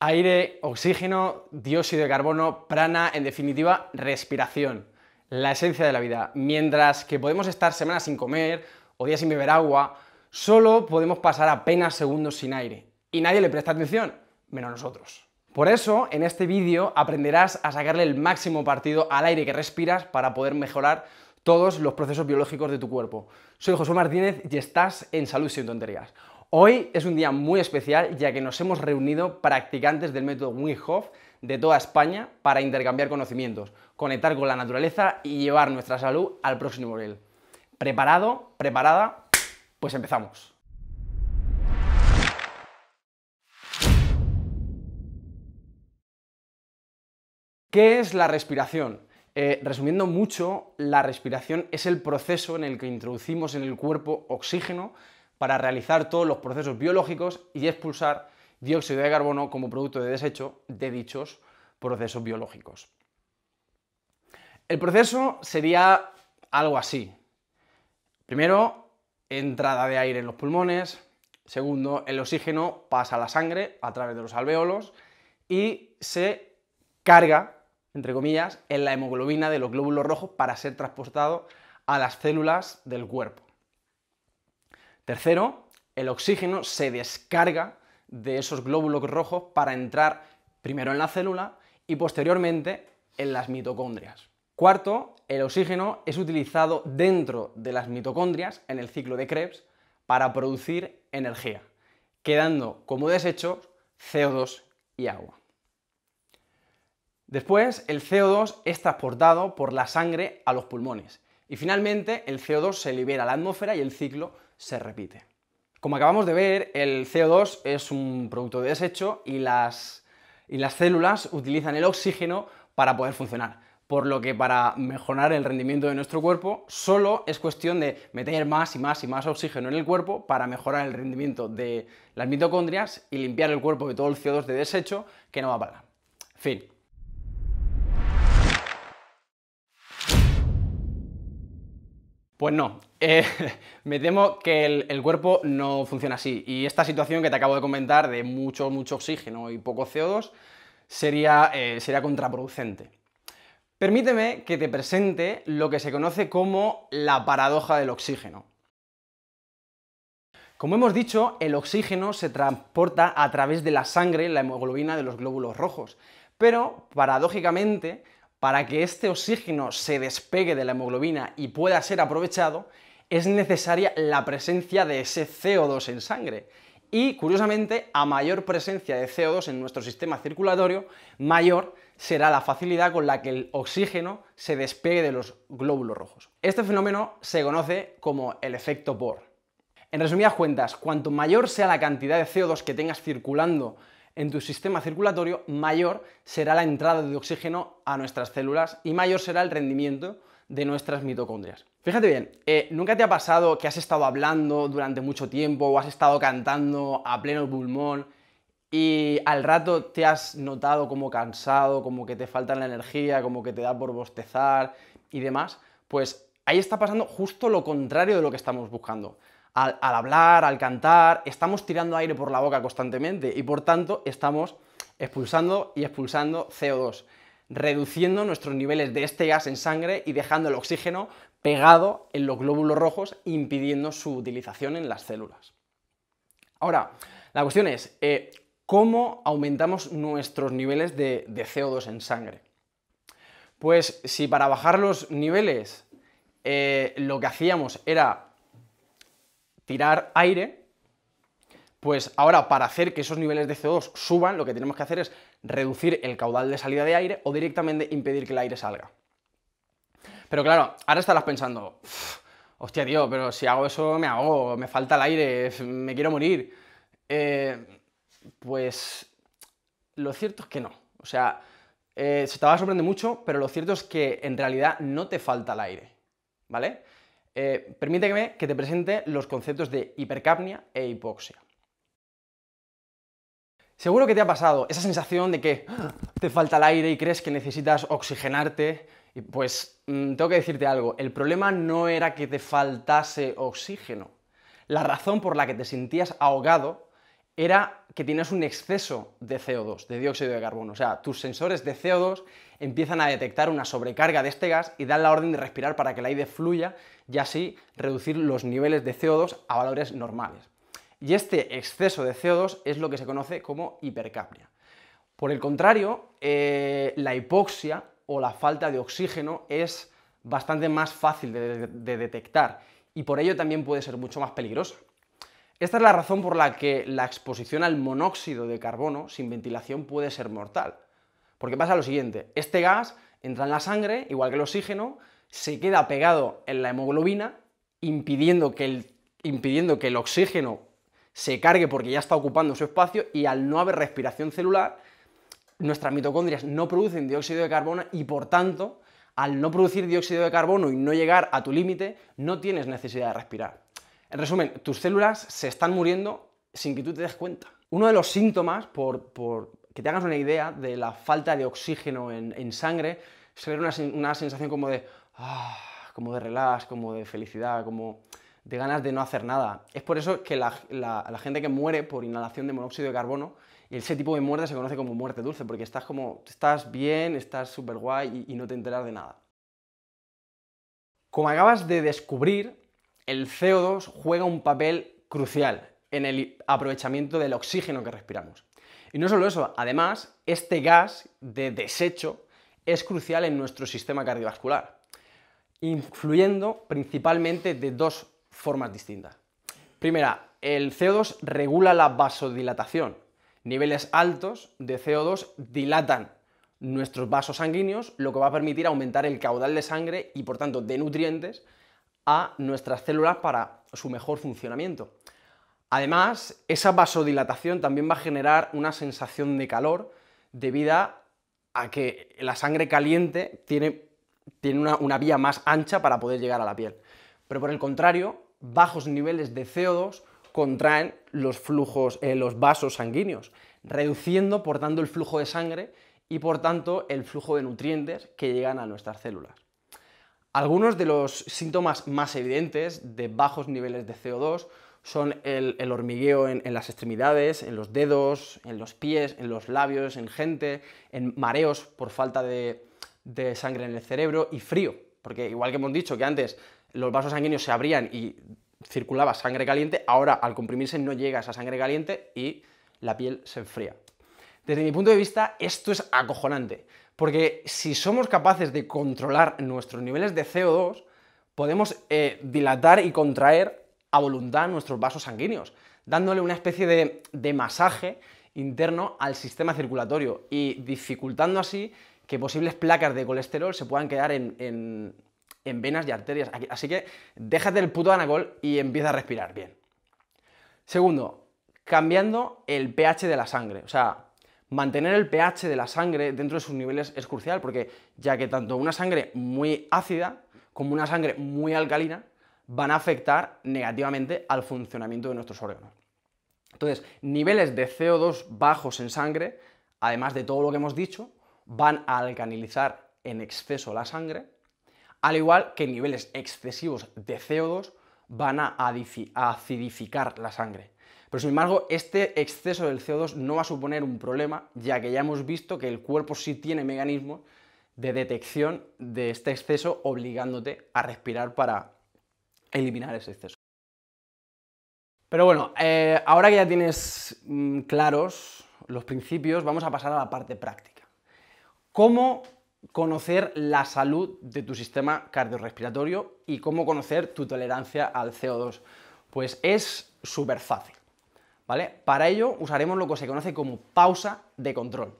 Aire, oxígeno, dióxido de carbono, prana, en definitiva, respiración. La esencia de la vida. Mientras que podemos estar semanas sin comer o días sin beber agua, solo podemos pasar apenas segundos sin aire. Y nadie le presta atención, menos nosotros. Por eso, en este vídeo aprenderás a sacarle el máximo partido al aire que respiras para poder mejorar todos los procesos biológicos de tu cuerpo. Soy Josué Martínez y estás en Salud sin Tonterías. Hoy es un día muy especial ya que nos hemos reunido practicantes del método Wim Hof de toda España para intercambiar conocimientos, conectar con la naturaleza y llevar nuestra salud al próximo nivel. ¿Preparado? ¿Preparada? Pues empezamos. ¿Qué es la respiración? Resumiendo mucho, la respiración es el proceso en el que introducimos en el cuerpo oxígeno para realizar todos los procesos biológicos y expulsar dióxido de carbono como producto de desecho de dichos procesos biológicos. El proceso sería algo así. Primero, entrada de aire en los pulmones. Segundo, el oxígeno pasa a la sangre a través de los alvéolos y se carga, entre comillas, en la hemoglobina de los glóbulos rojos para ser transportado a las células del cuerpo. Tercero, el oxígeno se descarga de esos glóbulos rojos para entrar primero en la célula y posteriormente en las mitocondrias. Cuarto, el oxígeno es utilizado dentro de las mitocondrias en el ciclo de Krebs para producir energía, quedando como desechos CO2 y agua. Después, el CO2 es transportado por la sangre a los pulmones y finalmente el CO2 se libera a la atmósfera y el ciclo se repite. Como acabamos de ver, el CO2 es un producto de desecho y las células utilizan el oxígeno para poder funcionar, por lo que para mejorar el rendimiento de nuestro cuerpo solo es cuestión de meter más y más y más oxígeno en el cuerpo para mejorar el rendimiento de las mitocondrias y limpiar el cuerpo de todo el CO2 de desecho que no va para nada. Fin. Pues no, me temo que el cuerpo no funciona así y esta situación que te acabo de comentar de mucho oxígeno y poco CO2 sería contraproducente. Permíteme que te presente lo que se conoce como la paradoja del oxígeno. Como hemos dicho, el oxígeno se transporta a través de la sangre, la hemoglobina de los glóbulos rojos, pero paradójicamente, para que este oxígeno se despegue de la hemoglobina y pueda ser aprovechado, es necesaria la presencia de ese CO2 en sangre. Y, curiosamente, a mayor presencia de CO2 en nuestro sistema circulatorio, mayor será la facilidad con la que el oxígeno se despegue de los glóbulos rojos. Este fenómeno se conoce como el efecto Bohr. En resumidas cuentas, cuanto mayor sea la cantidad de CO2 que tengas circulando en tu sistema circulatorio, mayor será la entrada de oxígeno a nuestras células y mayor será el rendimiento de nuestras mitocondrias. Fíjate bien, ¿nunca te ha pasado que has estado hablando durante mucho tiempo o has estado cantando a pleno pulmón y al rato te has notado como cansado, como que te falta la energía, como que te da por bostezar y demás? Pues ahí está pasando justo lo contrario de lo que estamos buscando. Al hablar, al cantar, estamos tirando aire por la boca constantemente y por tanto estamos expulsando y expulsando CO2, reduciendo nuestros niveles de este gas en sangre y dejando el oxígeno pegado en los glóbulos rojos, impidiendo su utilización en las células. Ahora, la cuestión es, ¿cómo aumentamos nuestros niveles de CO2 en sangre? Pues si para bajar los niveles lo que hacíamos era tirar aire, pues ahora para hacer que esos niveles de CO2 suban, lo que tenemos que hacer es reducir el caudal de salida de aire o directamente impedir que el aire salga. Pero claro, ahora estarás pensando, hostia tío, pero si hago eso me ahogo, me falta el aire, me quiero morir. Pues lo cierto es que no. O sea, se te va a sorprender mucho, pero lo cierto es que en realidad no te falta el aire, ¿vale? Permíteme que te presente los conceptos de hipercapnia e hipoxia. Seguro que te ha pasado esa sensación de que te falta el aire y crees que necesitas oxigenarte. Y pues tengo que decirte algo, el problema no era que te faltase oxígeno. La razón por la que te sentías ahogado era que tienes un exceso de CO2, de dióxido de carbono. O sea, tus sensores de CO2 empiezan a detectar una sobrecarga de este gas y dan la orden de respirar para que el aire fluya y así reducir los niveles de CO2 a valores normales. Y este exceso de CO2 es lo que se conoce como hipercapnia. Por el contrario, la hipoxia o la falta de oxígeno es bastante más fácil de detectar y por ello también puede ser mucho más peligrosa. Esta es la razón por la que la exposición al monóxido de carbono sin ventilación puede ser mortal. Porque pasa lo siguiente, este gas entra en la sangre, igual que el oxígeno, se queda pegado en la hemoglobina, impidiendo que el oxígeno se cargue porque ya está ocupando su espacio, y al no haber respiración celular, nuestras mitocondrias no producen dióxido de carbono y por tanto, al no producir dióxido de carbono y no llegar a tu límite, no tienes necesidad de respirar. En resumen, tus células se están muriendo sin que tú te des cuenta. Uno de los síntomas, por que te hagas una idea de la falta de oxígeno en sangre, es ver una sensación como de relax, como de felicidad, como de ganas de no hacer nada. Es por eso que la gente que muere por inhalación de monóxido de carbono, y ese tipo de muerte se conoce como muerte dulce, porque estás bien, estás súper guay y no te enteras de nada. Como acabas de descubrir, el CO2 juega un papel crucial en el aprovechamiento del oxígeno que respiramos. Y no solo eso, además, este gas de desecho es crucial en nuestro sistema cardiovascular, influyendo principalmente de dos formas distintas. Primera, el CO2 regula la vasodilatación. Niveles altos de CO2 dilatan nuestros vasos sanguíneos, lo que va a permitir aumentar el caudal de sangre y, por tanto, de nutrientes a nuestras células para su mejor funcionamiento. Además, esa vasodilatación también va a generar una sensación de calor debido a que la sangre caliente tiene una vía más ancha para poder llegar a la piel. Pero por el contrario, bajos niveles de CO2 contraen los vasos sanguíneos, reduciendo por tanto el flujo de sangre y por tanto el flujo de nutrientes que llegan a nuestras células. Algunos de los síntomas más evidentes de bajos niveles de CO2 son el hormigueo en las extremidades, en los dedos, en los pies, en los labios, en gente, en mareos por falta de sangre en el cerebro y frío, porque igual que hemos dicho que antes los vasos sanguíneos se abrían y circulaba sangre caliente, ahora al comprimirse no llega esa sangre caliente y la piel se enfría. Desde mi punto de vista, esto es acojonante, porque si somos capaces de controlar nuestros niveles de CO2, podemos dilatar y contraer a voluntad nuestros vasos sanguíneos, dándole una especie de masaje interno al sistema circulatorio y dificultando así que posibles placas de colesterol se puedan quedar en venas y arterias. Así que déjate el puto anacol y empieza a respirar bien. Segundo, cambiando el pH de la sangre. O sea, mantener el pH de la sangre dentro de sus niveles es crucial, porque ya que tanto una sangre muy ácida como una sangre muy alcalina van a afectar negativamente al funcionamiento de nuestros órganos. Entonces, niveles de CO2 bajos en sangre, además de todo lo que hemos dicho, van a alcalinizar en exceso la sangre, al igual que niveles excesivos de CO2 van a acidificar la sangre. Pero sin embargo, este exceso del CO2 no va a suponer un problema, ya que ya hemos visto que el cuerpo sí tiene mecanismos de detección de este exceso, obligándote a respirar para eliminar ese exceso. Pero bueno, ahora que ya tienes claros los principios, vamos a pasar a la parte práctica. ¿Cómo conocer la salud de tu sistema cardiorrespiratorio y cómo conocer tu tolerancia al CO2? Pues es súper fácil, ¿vale? Para ello usaremos lo que se conoce como pausa de control.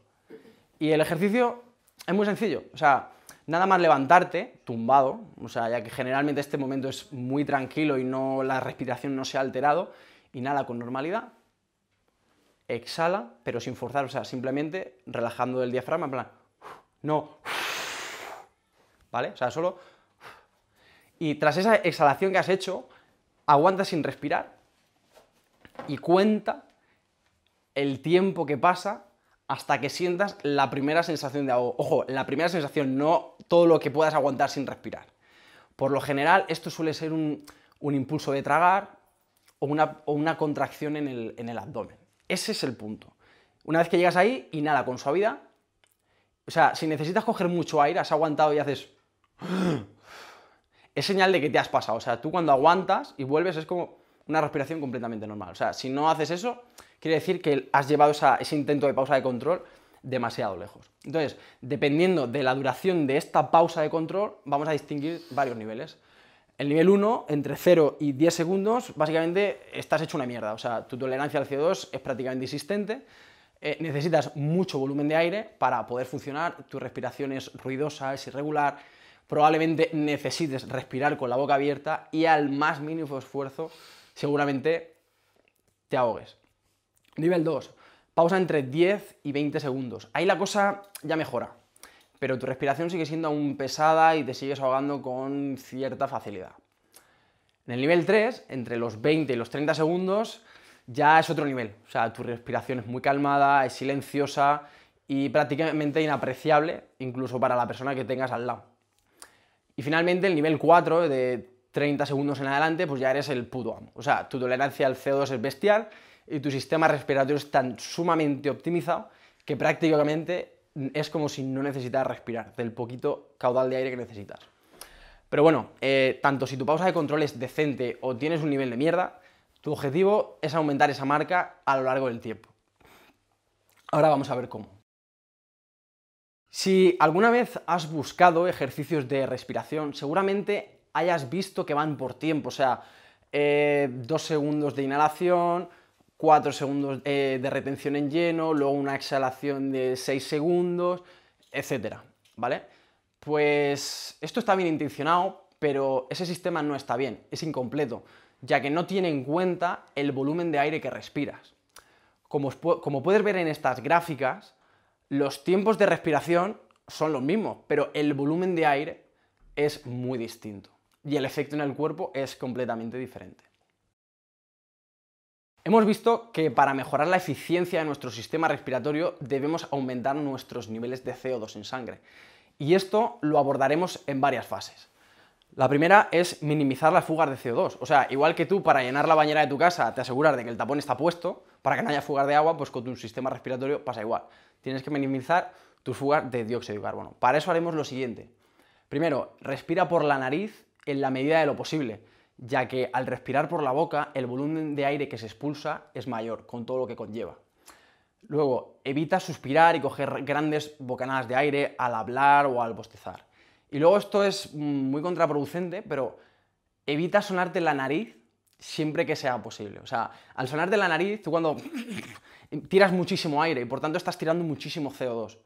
Y el ejercicio es muy sencillo, o sea, nada más levantarte, tumbado, o sea, ya que generalmente este momento es muy tranquilo y la respiración no se ha alterado, inhala con normalidad, exhala, pero sin forzar, o sea, simplemente relajando el diafragma, en plan, no, ¿vale? O sea, solo. Y tras esa exhalación que has hecho, aguanta sin respirar y cuenta el tiempo que pasa hasta que sientas la primera sensación de ahogo. Ojo, la primera sensación, no todo lo que puedas aguantar sin respirar. Por lo general, esto suele ser un impulso de tragar o una contracción en el abdomen. Ese es el punto. Una vez que llegas ahí, inhala con suavidad. O sea, si necesitas coger mucho aire, has aguantado y haces... es señal de que te has pasado. O sea, tú cuando aguantas y vuelves es como una respiración completamente normal. O sea, si no haces eso, quiere decir que has llevado ese intento de pausa de control demasiado lejos. Entonces, dependiendo de la duración de esta pausa de control, vamos a distinguir varios niveles. El nivel 1, entre 0 y 10 segundos, básicamente estás hecho una mierda. O sea, tu tolerancia al CO2 es prácticamente inexistente. Necesitas mucho volumen de aire para poder funcionar, tu respiración es ruidosa, es irregular, probablemente necesites respirar con la boca abierta y al más mínimo esfuerzo seguramente te ahogues. Nivel 2, pausa entre 10 y 20 segundos. Ahí la cosa ya mejora, pero tu respiración sigue siendo aún pesada y te sigues ahogando con cierta facilidad. En el nivel 3, entre los 20 y los 30 segundos, ya es otro nivel. O sea, tu respiración es muy calmada, es silenciosa y prácticamente inapreciable, incluso para la persona que tengas al lado. Y finalmente, el nivel 4, de 30 segundos en adelante, pues ya eres el puto amo. O sea, tu tolerancia al CO2 es bestial y tu sistema respiratorio es tan sumamente optimizado que prácticamente es como si no necesitaras respirar, del poquito caudal de aire que necesitas. Pero bueno, tanto si tu pausa de control es decente o tienes un nivel de mierda, tu objetivo es aumentar esa marca a lo largo del tiempo. Ahora vamos a ver cómo. Si alguna vez has buscado ejercicios de respiración, seguramente hayas visto que van por tiempo, o sea, 2 segundos de inhalación, 4 segundos de retención en lleno, luego una exhalación de 6 segundos, etcétera, ¿vale? Pues esto está bien intencionado, pero ese sistema no está bien, es incompleto, ya que no tiene en cuenta el volumen de aire que respiras. Como puedes ver en estas gráficas, los tiempos de respiración son los mismos, pero el volumen de aire es muy distinto y el efecto en el cuerpo es completamente diferente. Hemos visto que para mejorar la eficiencia de nuestro sistema respiratorio debemos aumentar nuestros niveles de CO2 en sangre, y esto lo abordaremos en varias fases. La primera es minimizar las fugas de CO2, o sea, igual que tú para llenar la bañera de tu casa te aseguras de que el tapón está puesto para que no haya fugas de agua, pues con tu sistema respiratorio pasa igual. Tienes que minimizar tus fugas de dióxido de carbono. Para eso haremos lo siguiente. Primero, respira por la nariz en la medida de lo posible, ya que al respirar por la boca el volumen de aire que se expulsa es mayor, con todo lo que conlleva. Luego, evita suspirar y coger grandes bocanadas de aire al hablar o al bostezar. Y luego esto es muy contraproducente, pero evita sonarte la nariz siempre que sea posible. O sea, al sonarte la nariz, tú cuando tiras muchísimo aire y por tanto estás tirando muchísimo CO2.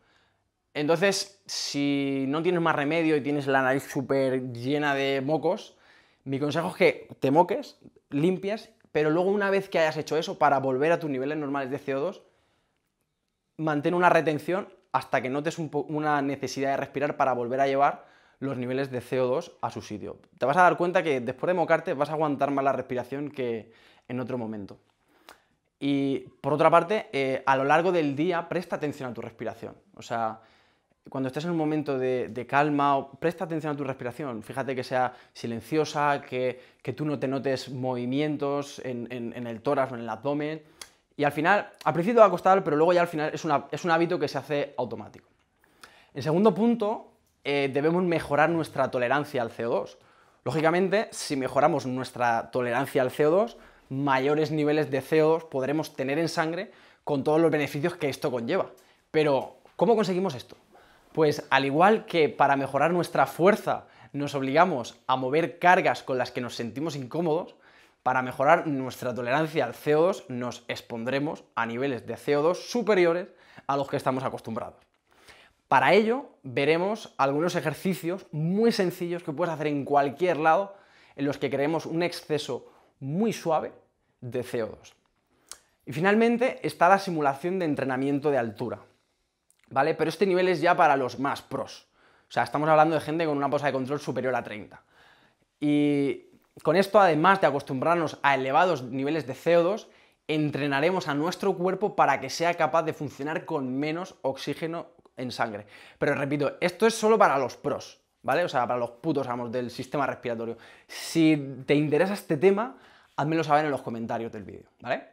Entonces, si no tienes más remedio y tienes la nariz súper llena de mocos, mi consejo es que te moques, limpies, pero luego una vez que hayas hecho eso, para volver a tus niveles normales de CO2, mantén una retención hasta que notes una necesidad de respirar para volver a llevar los niveles de CO2 a su sitio. Te vas a dar cuenta que después de mocarte vas a aguantar más la respiración que en otro momento. Y por otra parte, a lo largo del día presta atención a tu respiración. O sea, cuando estés en un momento de calma, presta atención a tu respiración. Fíjate que sea silenciosa, que tú no te notes movimientos en el tórax o en el abdomen. Y al final, al principio va a costar, pero luego ya al final es un hábito que se hace automático. En segundo punto, debemos mejorar nuestra tolerancia al CO2. Lógicamente, si mejoramos nuestra tolerancia al CO2, mayores niveles de CO2 podremos tener en sangre con todos los beneficios que esto conlleva. Pero, ¿cómo conseguimos esto? Pues al igual que para mejorar nuestra fuerza nos obligamos a mover cargas con las que nos sentimos incómodos, para mejorar nuestra tolerancia al CO2 nos expondremos a niveles de CO2 superiores a los que estamos acostumbrados. Para ello veremos algunos ejercicios muy sencillos que puedes hacer en cualquier lado en los que creemos un exceso muy suave de CO2. Y finalmente está la simulación de entrenamiento de altura, ¿vale? Pero este nivel es ya para los más pros. O sea, estamos hablando de gente con una pausa de control superior a 30. Y con esto, además de acostumbrarnos a elevados niveles de CO2, entrenaremos a nuestro cuerpo para que sea capaz de funcionar con menos oxígeno en sangre. Pero repito, esto es solo para los pros, ¿vale? O sea, para los putos amos del sistema respiratorio. Si te interesa este tema, házmelo saber en los comentarios del vídeo, ¿vale?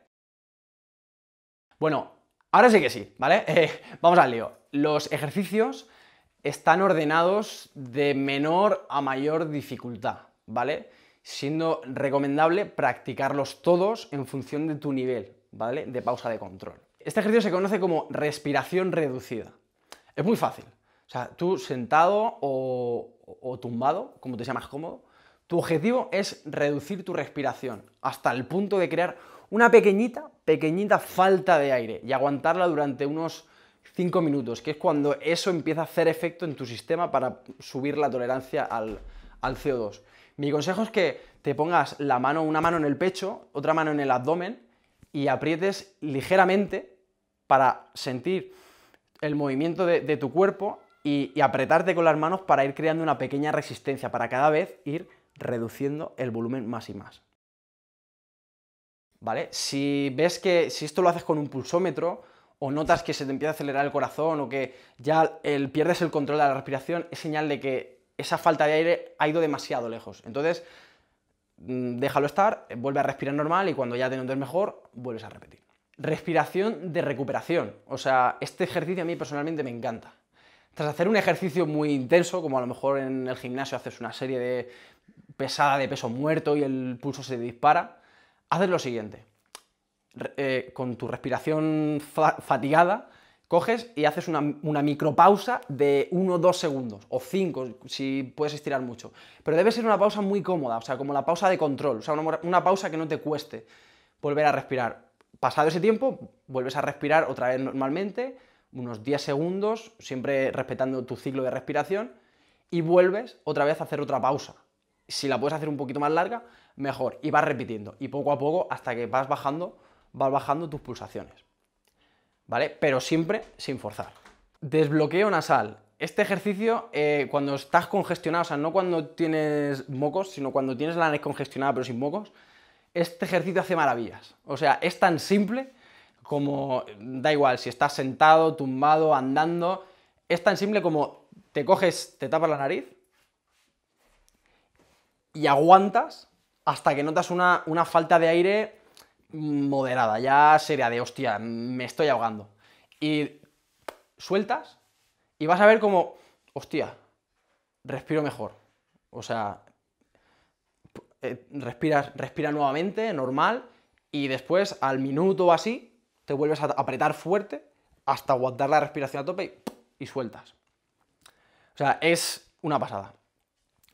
Bueno, ahora sí que sí, ¿vale? Vamos al lío. Los ejercicios están ordenados de menor a mayor dificultad, ¿vale? Siendo recomendable practicarlos todos en función de tu nivel, ¿vale? De pausa de control. Este ejercicio se conoce como respiración reducida. Es muy fácil. O sea, tú sentado o tumbado, como te sea más cómodo, tu objetivo es reducir tu respiración hasta el punto de crear una pequeñita falta de aire y aguantarla durante unos 5 minutos, que es cuando eso empieza a hacer efecto en tu sistema para subir la tolerancia al CO2. Mi consejo es que te pongas una mano en el pecho, otra mano en el abdomen y aprietes ligeramente para sentir el movimiento de tu cuerpo y apretarte con las manos para ir creando una pequeña resistencia, para cada vez ir reduciendo el volumen más y más. ¿Vale? Si ves que si esto lo haces con un pulsómetro o notas que se te empieza a acelerar el corazón o que ya pierdes el control de la respiración, es señal de que esa falta de aire ha ido demasiado lejos. Entonces, déjalo estar, vuelve a respirar normal y cuando ya te notes mejor, vuelves a repetir. Respiración de recuperación. O sea, este ejercicio a mí personalmente me encanta. Tras hacer un ejercicio muy intenso, como a lo mejor en el gimnasio haces una serie de pesada de peso muerto y el pulso se dispara, haces lo siguiente. Con tu respiración fatigada, coges y haces una micropausa de 1 o 2 segundos, o 5, si puedes estirar mucho. Pero debe ser una pausa muy cómoda, o sea, como la pausa de control, o sea, una pausa que no te cueste volver a respirar. Pasado ese tiempo, vuelves a respirar otra vez normalmente, unos 10 segundos, siempre respetando tu ciclo de respiración, y vuelves otra vez a hacer otra pausa. Si la puedes hacer un poquito más larga, mejor, y vas repitiendo, y poco a poco, hasta que vas bajando tus pulsaciones, ¿vale? Pero siempre sin forzar. Desbloqueo nasal. Este ejercicio, cuando estás congestionado, o sea, no cuando tienes mocos, sino cuando tienes la nariz congestionada pero sin mocos, este ejercicio hace maravillas. O sea, es tan simple como, da igual, si estás sentado, tumbado, andando, es tan simple como te coges, te tapas la nariz y aguantas hasta que notas una falta de aire moderada, ya seria de hostia, me estoy ahogando. Y sueltas y vas a ver como, hostia, respiro mejor. O sea, respira nuevamente, normal, y después, al minuto o así, te vuelves a apretar fuerte hasta aguantar la respiración a tope y sueltas. O sea, es una pasada.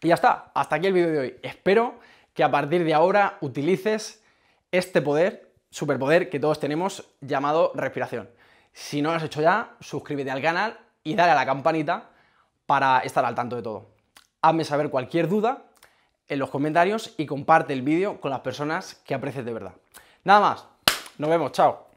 Y ya está, hasta aquí el vídeo de hoy. Espero que a partir de ahora utilices este poder, superpoder que todos tenemos, llamado respiración. Si no lo has hecho ya, suscríbete al canal y dale a la campanita para estar al tanto de todo. Hazme saber cualquier duda en los comentarios y comparte el vídeo con las personas que aprecies de verdad. Nada más, nos vemos, chao.